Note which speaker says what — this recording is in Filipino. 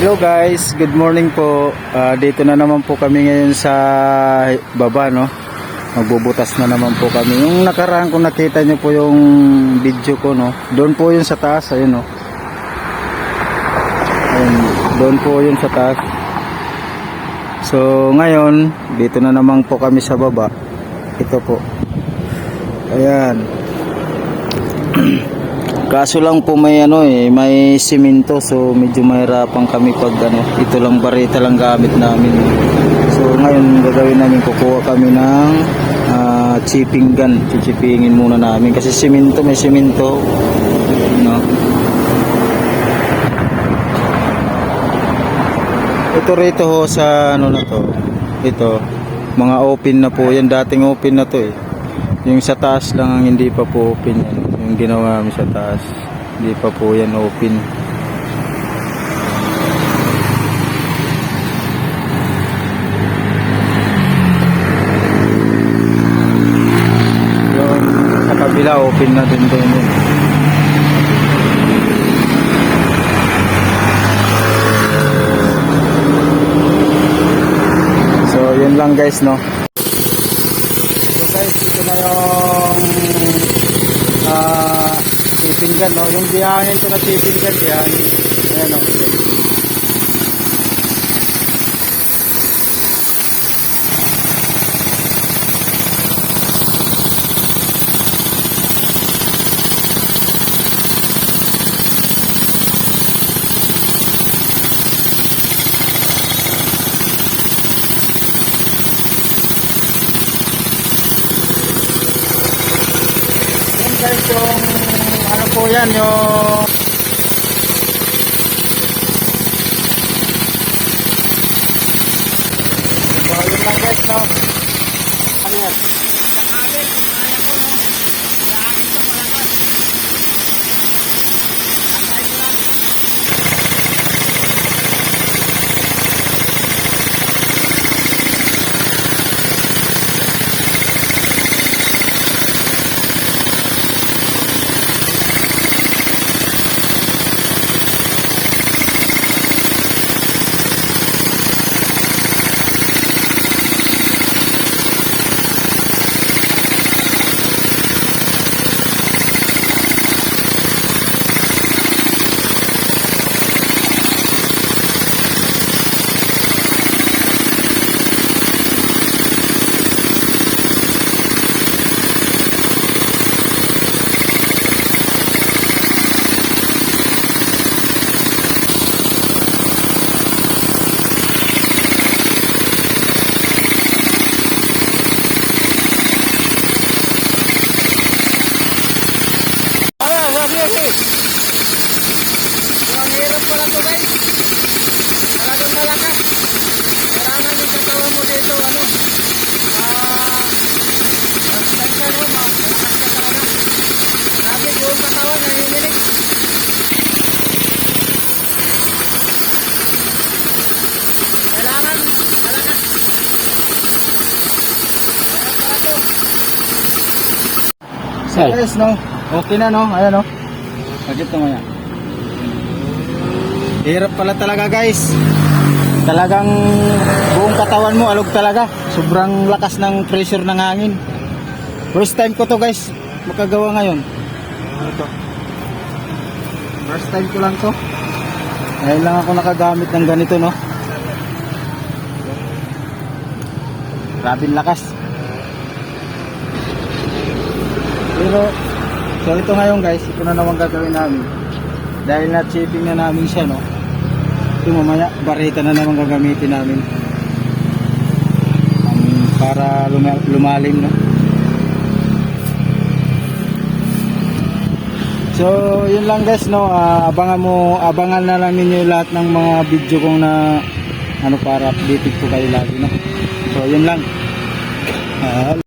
Speaker 1: Hello guys, good morning po. Dito na naman po kami ngayon sa baba, no. Magbubutas na naman po kami. Yung nakaraan kung nakita nyo po yung video ko, no. Doon po yun sa taas, ayun, no. Ayun, doon po yun sa taas. So ngayon, dito na naman po kami sa baba. Ito po. Ayan. Kaso lang po may may simento, so medyo mahirapan kami pag ito lang barita lang gamit namin. So ngayon gagawin namin, kukuha kami ng chipping gun. Chichipingin muna namin kasi simento, may simento, no. Ito rito ho sa na to. Ito, mga open na po yan, dating open na to eh. Yung sa taas lang ang hindi pa po open yan. Yung ginawa namin sa taas, hindi pa po yan open. Yung sa kabila open na din doon. So yun lang guys, no. So guys, dito na yung chipping gun, no? Yung biyangin ko na chipping gun, biyangin. Ayan, no? Yan guys, yung po yan, yung so yun lang guys, no. Ano yan? Ang hirap pala to guys. Talagang talaga. Kailangan yung katawan mo dito, magtansya, no, malakas ka talaga. Sabi yung katawan nanginginig. Kailangan talaga. So guys, no, okay na, no, ayan, no. Pagit mo yan. Hirap pala talaga guys. Talagang buong katawan mo alog talaga. Sobrang lakas ng pressure ng hangin. First time ko to guys makagawa ngayon. Ito. First time ko lang to. Ngayon lang ako nakagamit ng ganito, no. Grabing lakas. Pero so ito ngayon guys, ito na naman gagawin namin. Dahil na chipping na namin siya, no. Ito mamaya barita na naman gagamitin namin para lumalim, no. So yun lang guys, no. Abangan na lang ninyo lahat ng mga video kong na para updated ko kayo lagi, no. So yun lang.